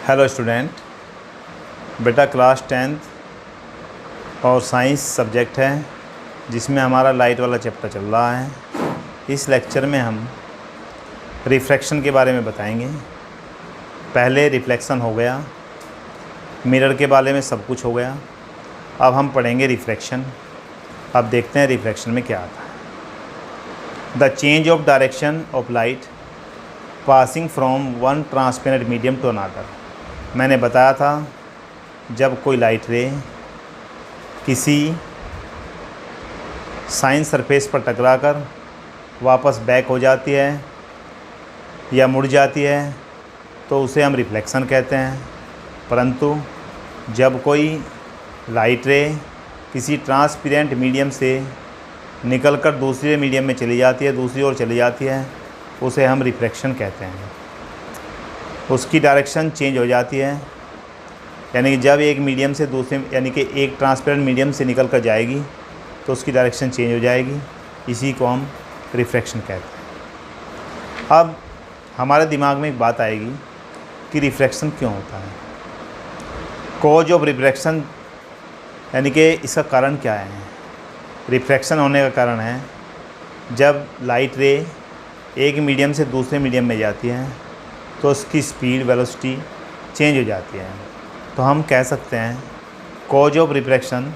Hello student, बेटा class 10th और science subject है जिसमें हमारा लाइट वाला चैप्टर चल रहा है। इस लेक्चर में हम रिफ्रैक्शन के बारे में बताएंगे। पहले रिफ्लेक्शन हो गया, मिरर के बारे में सब कुछ हो गया। अब हम पढ़ेंगे रिफ्रैक्शन। अब देखते हैं रिफ्रैक्शन में क्या आता है। The change of direction of light passing from one transparent medium to another. मैंने बताया था जब कोई लाइट रे किसी साइन सरफेस पर टकराकर वापस बैक हो जाती है या मुड़ जाती है तो उसे हम रिफ्लेक्शन कहते हैं। परंतु जब कोई लाइट रे किसी ट्रांसपेरेंट मीडियम से निकलकर दूसरे मीडियम में चली जाती है, दूसरी ओर चली जाती है, उसे हम रिफ्रैक्शन कहते हैं। उसकी डायरेक्शन चेंज हो जाती है, यानी कि जब एक मीडियम से दूसरे यानी कि एक ट्रांसपेरेंट मीडियम से निकल कर जाएगी तो उसकी डायरेक्शन चेंज हो जाएगी। इसी को हम रिफ्रैक्शन कहते हैं। अब हमारे दिमाग में एक बात आएगी कि रिफ्रैक्शन क्यों होता है। कॉज ऑफ रिफ्रैक्शन यानी कि इसका कारण क्या है। रिफ्रैक्शन होने का कारण है जब लाइट रे एक मीडियम से दूसरे मीडियम में जाती है तो उसकी स्पीड वेलोसिटी चेंज हो जाती है। तो हम कह सकते हैं cause of refraction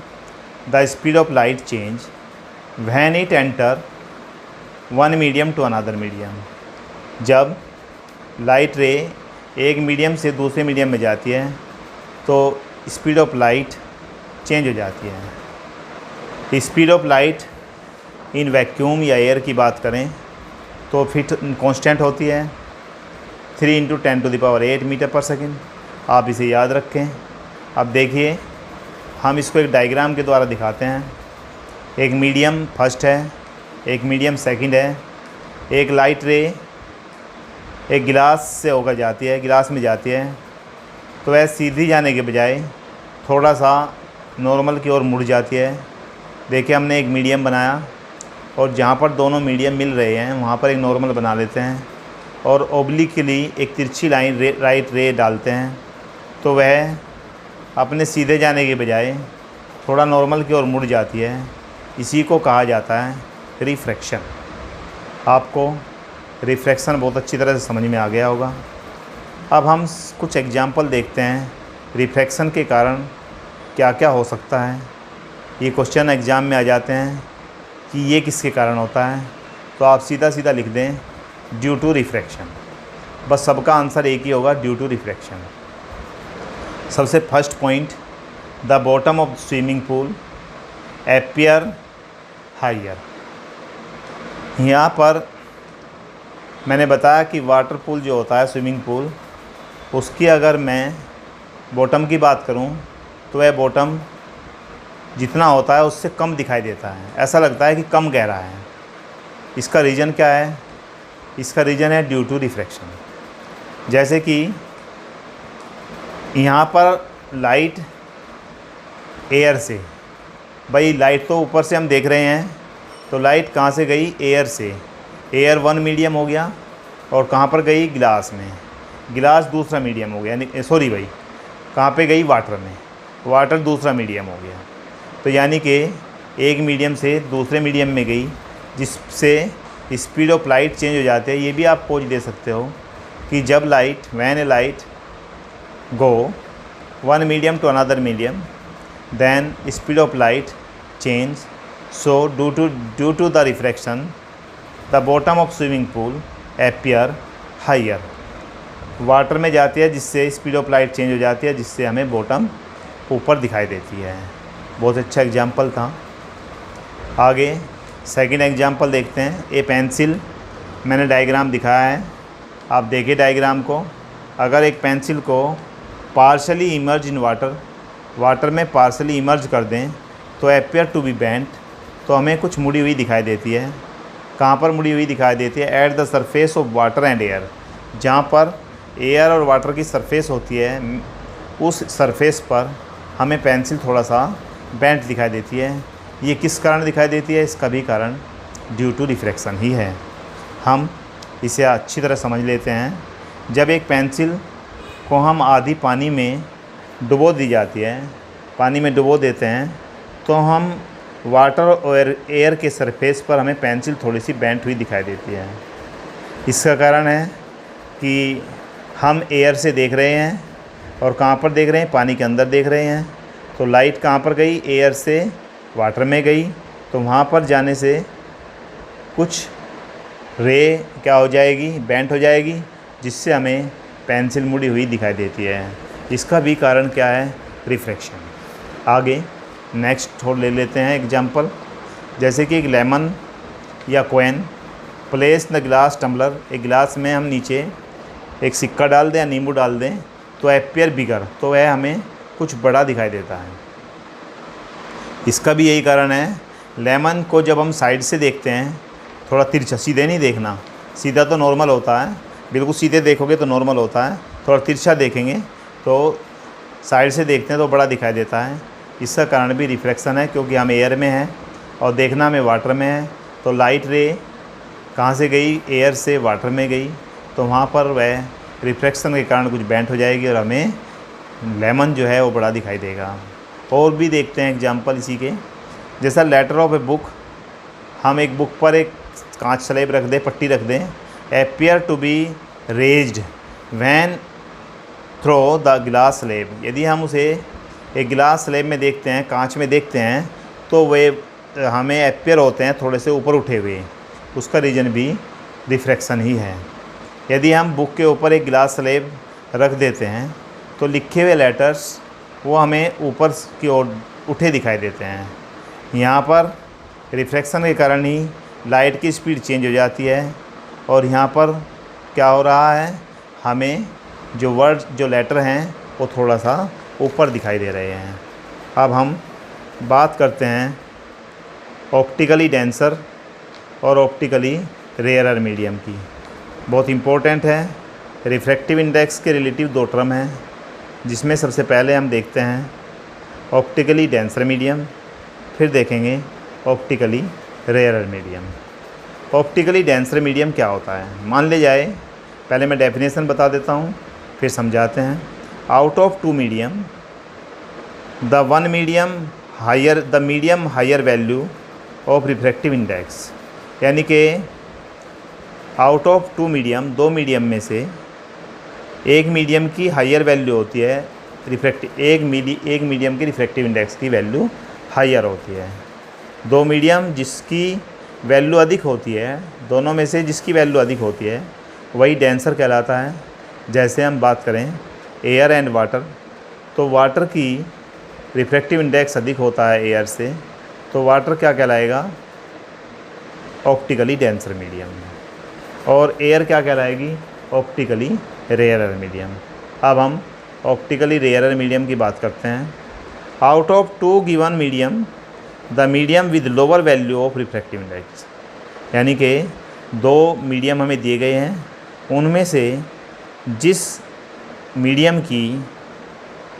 the speed of light change when it enter one medium to another medium. जब लाइट रे एक मीडियम से दूसरे मीडियम में जाती है तो स्पीड ऑफ लाइट चेंज हो जाती है। Speed of light in vacuum या एयर की बात करें तो फिर कांस्टेंट होती है 3 × 10⁸ मीटर पर सेकेंड। आप इसे याद रखें। अब देखिए, हम इसको एक डायग्राम के द्वारा दिखाते हैं। एक मीडियम फर्स्ट है, एक मीडियम सेकंड है। एक लाइट रे एक गिलास से होकर जाती है, गिलास में जाती है तो वह सीधी जाने के बजाय थोड़ा सा नॉर्मल की ओर मुड़ जाती है। देखिए, हमने एक मीडियम बनाया और जहाँ पर दोनों मीडियम मिल रहे हैं वहाँ पर एक नॉर्मल बना लेते हैं और ओब्लिकली एक तिरछी लाइन राइट रे डालते हैं तो वह अपने सीधे जाने के बजाय थोड़ा नॉर्मल की ओर मुड़ जाती है। इसी को कहा जाता है रिफ्रैक्शन। आपको रिफ्रैक्शन बहुत अच्छी तरह से समझ में आ गया होगा। अब हम कुछ एग्जाम्पल देखते हैं रिफ्रैक्शन के कारण क्या क्या हो सकता है। ये क्वेश्चन एग्ज़ाम में आ जाते हैं कि ये किसके कारण होता है, तो आप सीधा सीधा लिख दें ड्यू टू रिफ्रैक्शन। बस सबका आंसर एक ही होगा, ड्यू टू रिफ्रैक्शन। सबसे first point, the bottom of swimming pool appear higher. यहाँ पर मैंने बताया कि वाटर पूल जो होता है, स्विमिंग पूल, उसकी अगर मैं बॉटम की बात करूँ तो वह बॉटम जितना होता है उससे कम दिखाई देता है। ऐसा लगता है कि कम गहरा है। इसका रीज़न क्या है? इसका रीज़न है ड्यू टू रिफ्रैक्शन। जैसे कि यहाँ पर लाइट एयर से, भाई लाइट तो ऊपर से हम देख रहे हैं तो लाइट कहाँ से गई? एयर से। एयर वन मीडियम हो गया और कहाँ पर गई? गिलास में। गिलास दूसरा मीडियम हो गया, यानी सॉरी भाई, कहाँ पे गई? वाटर में। वाटर दूसरा मीडियम हो गया। तो यानी कि एक मीडियम से दूसरे मीडियम में गई, जिससे स्पीड ऑफ लाइट चेंज हो जाते हैं। ये भी आप खोज दे सकते हो कि जब light when a light go one medium to another medium then speed of light change. So due to the refraction the bottom of swimming pool appear higher. Water में जाती है जिससे स्पीड ऑफ लाइट चेंज हो जाती है, जिससे हमें bottom ऊपर दिखाई देती है। बहुत अच्छा एग्जाम्पल था। आगे सेकंड एग्जाम्पल देखते हैं। ए पेंसिल, मैंने डायग्राम दिखाया है, आप देखिए डायग्राम को। अगर एक पेंसिल को पार्शली इमर्ज इन वाटर में पार्शली इमर्ज कर दें तो अपीयर टू बी बेंट, तो हमें कुछ मुड़ी हुई दिखाई देती है। कहाँ पर मुड़ी हुई दिखाई देती है? At the surface of water and air. जहाँ पर एयर और वाटर की सरफेस होती है, उस सरफेस पर हमें पेंसिल थोड़ा सा बेंट दिखाई देती है। ये किस कारण दिखाई देती है? इसका भी कारण ड्यू टू रिफ्रैक्शन ही है। हम इसे अच्छी तरह समझ लेते हैं। जब एक पेंसिल को हम आधी पानी में डुबो दी जाती है, पानी में डुबो देते हैं, तो हम वाटर और एयर के सरफेस पर हमें पेंसिल थोड़ी सी बेंट हुई दिखाई देती है। इसका कारण है कि हम एयर से देख रहे हैं और कहाँ पर देख रहे हैं, पानी के अंदर देख रहे हैं। तो लाइट कहाँ पर गई, एयर से वाटर में गई, तो वहाँ पर जाने से कुछ रे क्या हो जाएगी, बेंट हो जाएगी, जिससे हमें पेंसिल मुड़ी हुई दिखाई देती है। इसका भी कारण क्या है, रिफ्रैक्शन। आगे नेक्स्ट थोड़ा ले लेते हैं एग्जांपल, जैसे कि एक लेमन या coin, place the glass tumbler, एक गिलास में हम नीचे एक सिक्का डाल दें या नींबू डाल दें तो एपियर बिगर, तो वह हमें कुछ बड़ा दिखाई देता है। इसका भी यही कारण है, लेमन को जब हम साइड से देखते हैं, थोड़ा तिरछा, सीधे नहीं देखना, सीधा तो नॉर्मल होता है, बिल्कुल सीधे देखोगे तो नॉर्मल होता है, थोड़ा तिरछा देखेंगे तो साइड से देखते हैं तो बड़ा दिखाई देता है। इसका कारण भी रिफ्रैक्शन है, क्योंकि हम एयर में हैं और देखना हमें वाटर में है। तो लाइट रे कहाँ से गई, एयर से वाटर में गई, तो वहाँ पर वह रिफ्रैक्शन के कारण कुछ बेंट हो जाएगी और हमें लेमन जो है वो बड़ा दिखाई देगा। और भी देखते हैं एग्जांपल इसी के, जैसा लेटर ऑफ ए बुक, हम एक बुक पर एक कांच स्लेब रख दें, पट्टी रख दें, appear to be raised when through the glass slab, यदि हम उसे एक गिलास स्लेब में देखते हैं, कांच में देखते हैं, तो वे हमें एपियर होते हैं थोड़े से ऊपर उठे हुए, उसका रीज़न भी रिफ्रैक्शन ही है। यदि हम बुक के ऊपर एक गिलास स्लेब रख देते हैं तो लिखे हुए लेटर्स वो हमें ऊपर की ओर उठे दिखाई देते हैं। यहाँ पर रिफ्रैक्शन के कारण ही लाइट की स्पीड चेंज हो जाती है और यहाँ पर क्या हो रहा है, हमें जो वर्ड, जो लेटर हैं वो थोड़ा सा ऊपर दिखाई दे रहे हैं। अब हम बात करते हैं ऑप्टिकली डेंसर और ऑप्टिकली रेयरर मीडियम की। बहुत इम्पोर्टेंट है। रिफ्रैक्टिव इंडेक्स के रिलेटिव दो टर्म हैं, जिसमें सबसे पहले हम देखते हैं ऑप्टिकली डेंसर मीडियम, फिर देखेंगे optically rarer medium. Optically denser medium क्या होता है, मान ले जाए, पहले मैं डेफिनेशन बता देता हूँ फिर समझाते हैं। Out of two medium the medium higher value of refractive index, यानी कि आउट ऑफ टू मीडियम, दो मीडियम में से एक मीडियम की हायर वैल्यू होती है एक मीडियम की रिफ्रैक्टिव इंडेक्स की वैल्यू हायर होती है। दो मीडियम जिसकी वैल्यू अधिक होती है, दोनों में से जिसकी वैल्यू अधिक होती है वही डेंसर कहलाता है। जैसे हम बात करें एयर एंड वाटर, तो वाटर की रिफ्रैक्टिव इंडेक्स अधिक होता है एयर से, तो वाटर क्या कहलाएगा, ऑप्टिकली डेंसर मीडियम, और एयर क्या कहलाएगी, ऑप्टिकली रेयरर मीडियम। अब हम ऑप्टिकली रेयरर मीडियम की बात करते हैं। Out of two given medium the medium with lower value of refractive index, यानी कि दो मीडियम हमें दिए गए हैं, उनमें से जिस मीडियम की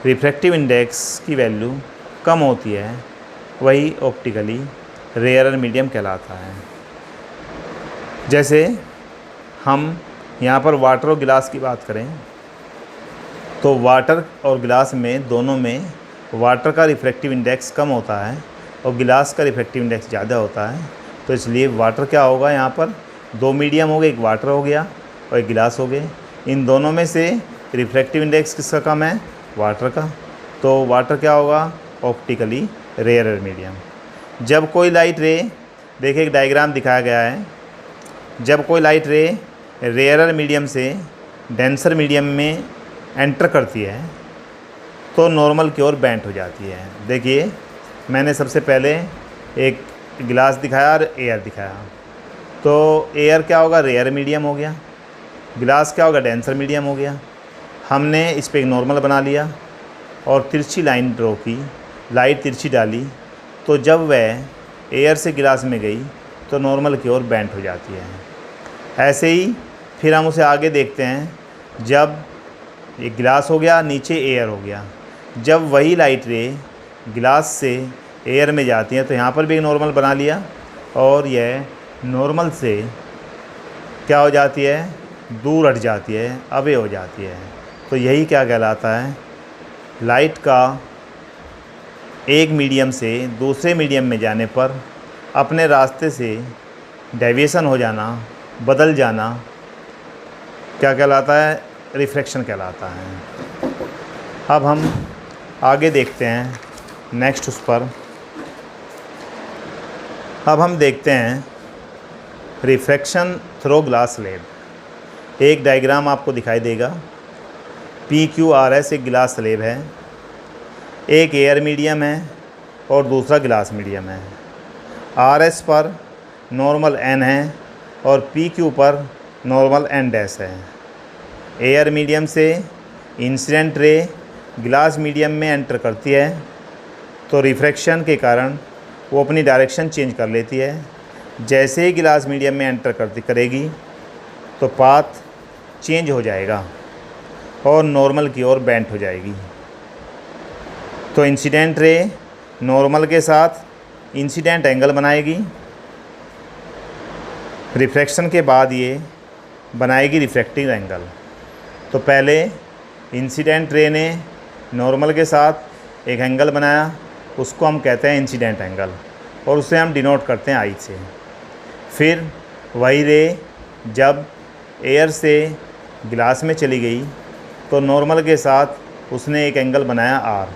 रिफ्रैक्टिव इंडेक्स की वैल्यू कम होती है वही ऑप्टिकली रेयरर मीडियम कहलाता है। जैसे हम यहाँ पर वाटर और गिलास की बात करें तो वाटर और गिलास में, दोनों में वाटर का रिफ्रैक्टिव इंडेक्स कम होता है और गिलास का रिफ्रैक्टिव इंडेक्स ज़्यादा होता है, तो इसलिए वाटर क्या होगा, यहाँ पर दो मीडियम हो गए, एक वाटर हो गया और एक गिलास हो गए। इन दोनों में से रिफ्रैक्टिव इंडेक्स किसका कम है, वाटर का, तो वाटर क्या होगा, ऑप्टिकली रेयरर मीडियम। जब कोई लाइट रे, देखिए एक डायग्राम दिखाया गया है, जब कोई लाइट रे रेयरर मीडियम से डेंसर मीडियम में एंटर करती है तो नॉर्मल की ओर बेंट हो जाती है। देखिए मैंने सबसे पहले एक गिलास दिखाया और एयर दिखाया, तो एयर क्या होगा, रेयर मीडियम हो गया, गिलास क्या होगा, डेंसर मीडियम हो गया। हमने इस पर एक नॉर्मल बना लिया और तिरछी लाइन ड्रॉ की, लाइट तिरछी डाली, तो जब वह एयर से गिलास में गई तो नॉर्मल की ओर बेंट हो जाती है। ऐसे ही फिर हम उसे आगे देखते हैं, जब एक गिलास हो गया, नीचे एयर हो गया, जब वही लाइट रे गिलास से एयर में जाती है तो यहाँ पर भी एक नॉर्मल बना लिया और यह नॉर्मल से क्या हो जाती है, दूर हट जाती है, अवे हो जाती है। तो यही क्या कहलाता है, लाइट का एक मीडियम से दूसरे मीडियम में जाने पर अपने रास्ते से डेविएशन हो जाना, बदल जाना, क्या कहलाता है, रिफ्रैक्शन कहलाता है। अब हम आगे देखते हैं नेक्स्ट उस पर। अब हम देखते हैं रिफ्रैक्शन थ्रो ग्लास स्लैब। एक डायग्राम आपको दिखाई देगा। PQRS एक गिलास स्लैब है, एक एयर मीडियम है और दूसरा ग्लास मीडियम है। RS पर नॉर्मल N है और PQ पर नॉर्मल N डैश है। एयर मीडियम से इंसिडेंट रे ग्लास मीडियम में एंटर करती है तो रिफ्रैक्शन के कारण वो अपनी डायरेक्शन चेंज कर लेती है। जैसे ही ग्लास मीडियम में एंटर करेगी तो पाथ चेंज हो जाएगा और नॉर्मल की ओर बेंट हो जाएगी। तो इंसिडेंट रे नॉर्मल के साथ इंसिडेंट एंगल बनाएगी, रिफ्रैक्शन के बाद ये बनाएगी रिफ्रैक्टिव एंगल। तो पहले इंसिडेंट रे ने नॉर्मल के साथ एक एंगल बनाया, उसको हम कहते हैं इंसिडेंट एंगल और उसे हम डिनोट करते हैं आई से। फिर वही रे जब एयर से ग्लास में चली गई तो नॉर्मल के साथ उसने एक एंगल बनाया R,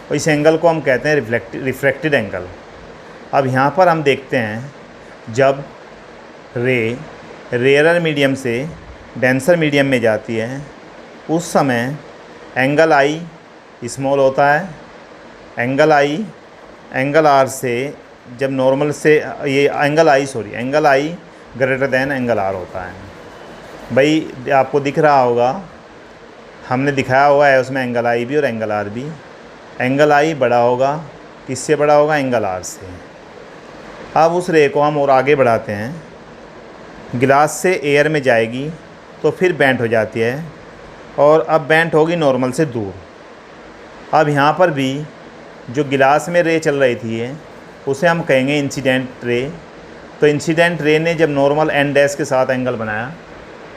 और इस एंगल को हम कहते हैं रिफ्रैक्टेड एंगल। अब यहाँ पर हम देखते हैं जब रे रेयरर मीडियम से डेंसर मीडियम में जाती है उस समय एंगल I स्मॉल होता है। एंगल R से जब नॉर्मल से ये angle I greater than angle R होता है। भाई आपको दिख रहा होगा, हमने दिखाया हुआ है उसमें एंगल I भी और एंगल R भी। एंगल I बड़ा होगा, किससे बड़ा होगा, एंगल R से। अब उस रे को हम और आगे बढ़ाते हैं, गिलास से एयर में जाएगी तो फिर बेंट हो जाती है और अब बेंट होगी नॉर्मल से दूर। अब यहाँ पर भी जो गिलास में रे चल रही थी उसे हम कहेंगे इंसिडेंट रे। तो इंसिडेंट रे ने जब नॉर्मल N डैश के साथ एंगल बनाया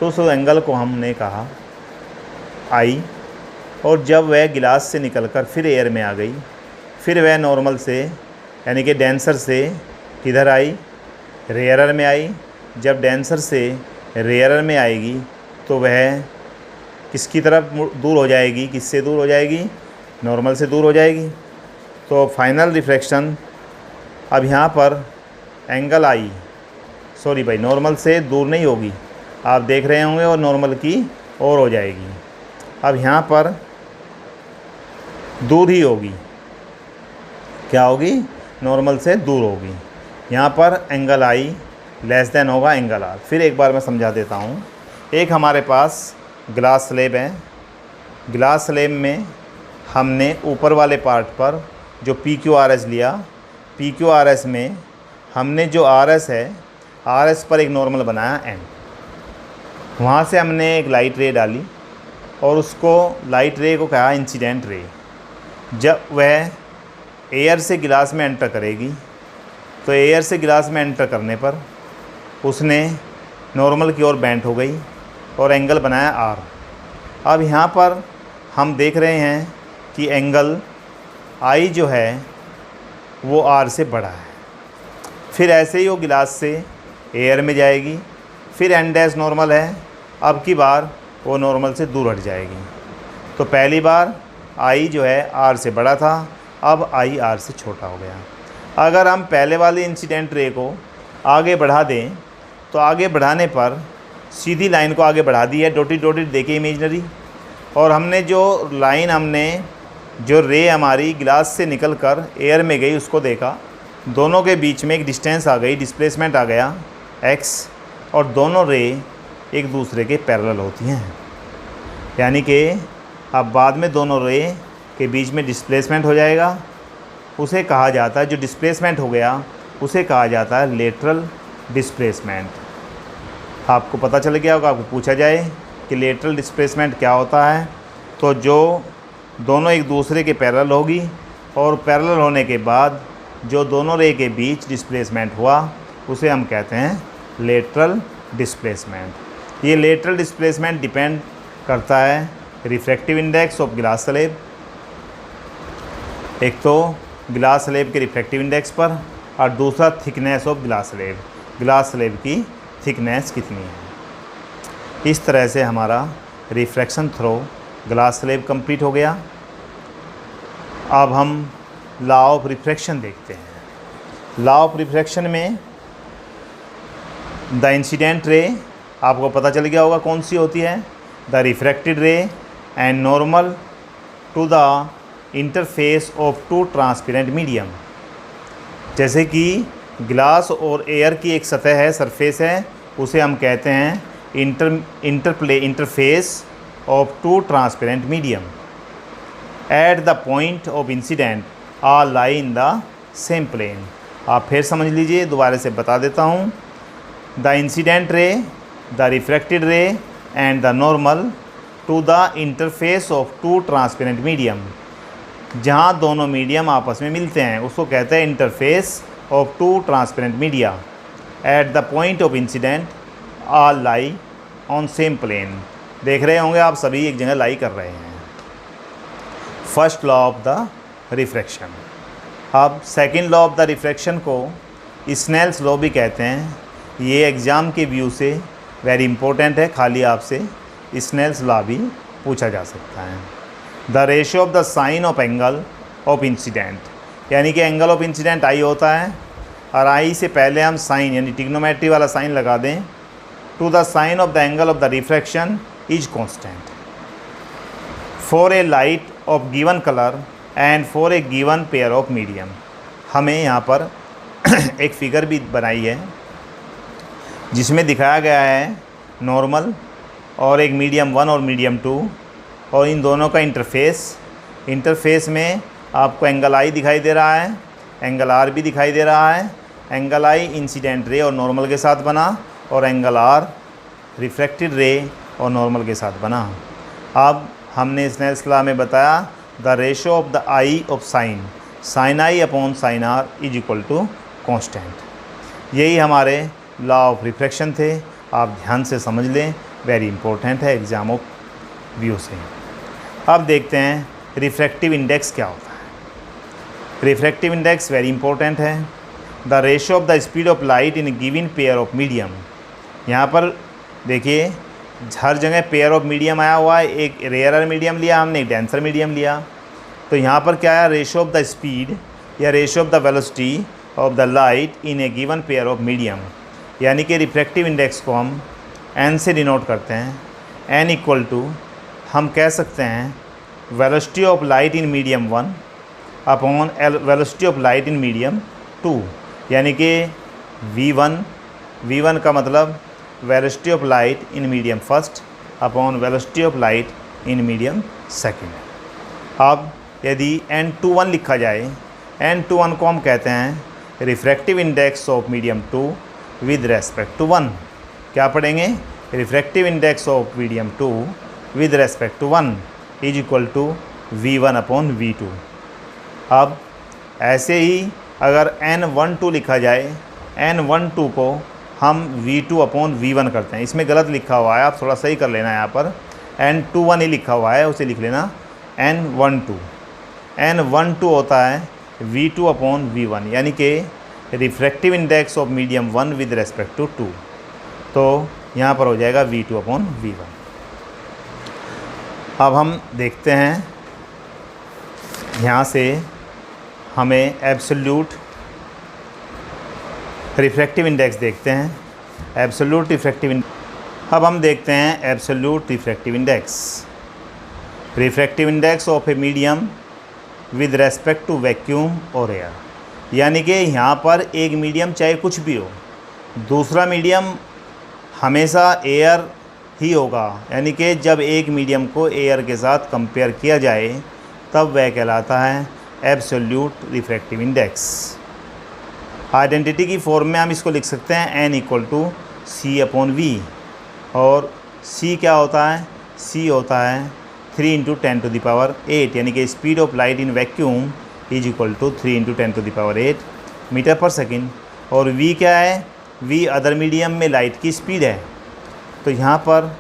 तो उस एंगल को हमने कहा I, और जब वह गिलास से निकलकर फिर एयर में आ गई फिर वह नॉर्मल से यानी कि डेंसर से किधर आई, रेयरर में आई। जब डेंसर से रेयरर में आएगी तो वह किसकी तरफ दूर हो जाएगी, किससे दूर हो जाएगी, नॉर्मल से दूर हो जाएगी। तो फाइनल रिफ्रैक्शन अब यहाँ पर एंगल नॉर्मल से दूर नहीं होगी, आप देख रहे होंगे, और नॉर्मल की ओर हो जाएगी। अब यहाँ पर दूर ही होगी, क्या होगी, नॉर्मल से दूर होगी। यहाँ पर एंगल I लेस देन होगा एंगल R। फिर एक बार मैं समझा देता हूँ। एक हमारे पास ग्लास स्लैब है, ग्लास स्लैब में हमने ऊपर वाले पार्ट पर जो PQRS लिया, PQRS में हमने जो RS है, RS पर एक नॉर्मल बनाया N। वहाँ से हमने एक लाइट रे डाली और उसको लाइट रे को कहा इंसिडेंट रे। जब वह एयर से गिलास में एंटर करेगी तो एयर से गिलास में एंटर करने पर उसने नॉर्मल की ओर बेंट हो गई और एंगल बनाया R। अब यहाँ पर हम देख रहे हैं कि एंगल I जो है वो R से बड़ा है। फिर ऐसे ही वो गिलास से एयर में जाएगी, फिर N डैश नॉर्मल है, अब की बार वो नॉर्मल से दूर हट जाएगी। तो पहली बार I जो है R से बड़ा था, अब I R से छोटा हो गया। अगर हम पहले वाले इंसिडेंट रे को आगे बढ़ा दें तो आगे बढ़ाने पर सीधी लाइन को आगे बढ़ा दी है, डॉटेड देखिए इमेजनरी, और हमने जो लाइन जो रे हमारी ग्लास से निकलकर एयर में गई उसको देखा। दोनों के बीच में एक डिस्टेंस आ गई, डिस्प्लेसमेंट आ गया x, और दोनों रे एक दूसरे के पैरेलल होती हैं। यानी कि अब बाद में दोनों रे के बीच में डिस्प्लेसमेंट हो जाएगा, उसे कहा जाता है, जो डिस्प्लेसमेंट हो गया उसे कहा जाता है लेटरल डिस्प्लेसमेंट। आपको पता चल गया होगा, आपको पूछा जाए कि लेटरल डिस्प्लेसमेंट क्या होता है, तो जो दोनों एक दूसरे के पैरेलल होगी और पैरेलल होने के बाद जो दोनों रे के बीच डिस्प्लेसमेंट हुआ उसे हम कहते हैं लेटरल डिस्प्लेसमेंट। ये लेटरल डिस्प्लेसमेंट डिपेंड करता है refractive index of glass slab, एक तो ग्लास स्लैब के रिफ्रैक्टिव इंडेक्स पर, और दूसरा थिकनेस ऑफ ग्लास स्लैब की थिकनेस कितनी है। इस तरह से हमारा refraction through glass slab complete हो गया। अब हम लॉ ऑफ रिफ्रैक्शन देखते हैं। लॉ ऑफ रिफ्रैक्शन में द इंसिडेंट रे आपको पता चल गया होगा कौन सी होती है, the refracted ray and normal to the interface of two transparent medium. जैसे कि ग्लास और एयर की एक सतह है, सरफेस है, उसे हम कहते हैं interface of two transparent medium. At the point of incident are lie in the same plane. आप फिर समझ लीजिए, दोबारा से बता देता हूँ। The incident ray, the refracted ray and the normal to the interface of two transparent medium. जहाँ दोनों मीडियम आपस में मिलते हैं उसको कहते हैं interface of two transparent media. At the point of incident are lie on same plane. देख रहे होंगे आप सभी एक जगह लाई कर रहे हैं। First law of the refraction. अब second law of the refraction को स्नेल्स लॉ भी कहते हैं। ये एग्ज़ाम के व्यू से वेरी इंपॉर्टेंट है, खाली आपसे स्नेल्स लॉ भी पूछा जा सकता है। The ratio of the sine of angle of incident, यानी कि एंगल ऑफ इंसिडेंट आई होता है और आई से पहले हम साइन यानी ट्रिग्नोमेट्री वाला साइन लगा दें, to the sine of the angle of the refraction is constant for a light of given colour and for a given pair of medium. हमें यहाँ पर एक फिगर भी बनाई है जिसमें दिखाया गया है नॉर्मल और एक मीडियम 1 और मीडियम 2 और इन दोनों का इंटरफेस में आपको एंगल आई दिखाई दे रहा है, एंगल आर भी दिखाई दे रहा है। एंगल आई इंसिडेंट रे और नॉर्मल के साथ बना और एंगल आर रिफ्रैक्टेड रे और नॉर्मल के साथ बना। अब हमने स्नेल्स लॉ में बताया the ratio of the i of sine i upon sine r is equal to constant. यही हमारे लॉ ऑफ रिफ्रैक्शन थे। आप ध्यान से समझ लें, वेरी इंपॉर्टेंट है एग्जाम ऑफ व्यू से। अब देखते हैं रिफ्रैक्टिव इंडेक्स क्या होता है। रिफ्रैक्टिव इंडेक्स वेरी इंपॉर्टेंट है। The ratio of the speed of light in given pair of medium. यहाँ पर देखिए हर जगह पेयर ऑफ मीडियम आया हुआ है, एक रेयरर मीडियम लिया हमने, एक डेंसर मीडियम लिया। तो यहाँ पर क्या है, रेशियो ऑफ द स्पीड या ratio of the velocity of the light in A given pair of medium, यानी कि रिफ्रैक्टिव इंडेक्स को हम n से डिनोट करते हैं। n इक्वल टू हम कह सकते हैं velocity of light in medium 1 upon velocity of light in medium 2, यानी कि v1 का मतलब velocity of light in medium first upon velocity of light in medium second. अब यदि n21 लिखा जाए, n21 को हम कहते हैं refractive index of medium 2 with respect to 1। क्या पढ़ेंगे, refractive index of medium 2 with respect to 1 is equal to v1 upon v2। अब ऐसे ही अगर n12 लिखा जाए, n12 को हम v2 अपॉन v1 करते हैं। इसमें गलत लिखा हुआ है, आप थोड़ा सही कर लेना। यहाँ पर n21 ही लिखा हुआ है, उसे लिख लेना n12। n12 होता है v2 अपॉन v1, यानी कि refractive index of medium 1 with respect to 2। तो यहाँ पर हो जाएगा v2 अपॉन v1। अब हम देखते हैं यहाँ से हमें एब्सोल्यूट रिफ्रैक्टिव इंडेक्स देखते हैं। एब्सोल्यूट रिफ्रैक्टिव अब हम देखते हैं absolute refractive index of a medium with respect to vacuum और एयर, यानी कि यहाँ पर एक मीडियम चाहे कुछ भी हो, दूसरा मीडियम हमेशा एयर ही होगा। यानी कि जब एक मीडियम को एयर के साथ कंपेयर किया जाए तब वह कहलाता है एब्सोल्यूट रिफ्रैक्टिव इंडेक्स। आइडेंटिटी की फॉर्म में हम इसको लिख सकते हैं n equal to c upon v, और c क्या होता है, c होता है 3 इंटू 10 टू द पावर 8, यानी कि speed of light in vacuum is equal to 3 into 10 to the power 8 metre पर सेकेंड। और v क्या है, v अदर मीडियम में लाइट की स्पीड है। तो यहाँ पर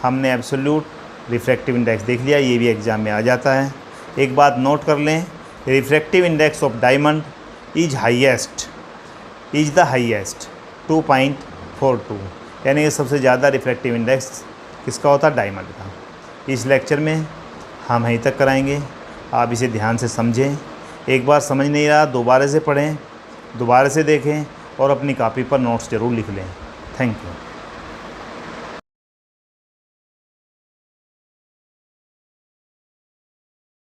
हमने एब्सोल्यूट रिफ्रैक्टिव इंडेक्स देख लिया, ये भी एग्ज़ाम में आ जाता है। एक बात नोट कर लें, refractive index of diamond is the highest 2.42, यानी कि सबसे ज़्यादा रिफ्रैक्टिव इंडेक्स किसका होता है? डायमंड का। इस लेक्चर में हम यहीं तक कराएंगे, आप इसे ध्यान से समझें। एक बार समझ नहीं रहा दोबारा से पढ़ें, दोबारा से देखें और अपनी कॉपी पर नोट्स ज़रूर लिख लें। Thank you.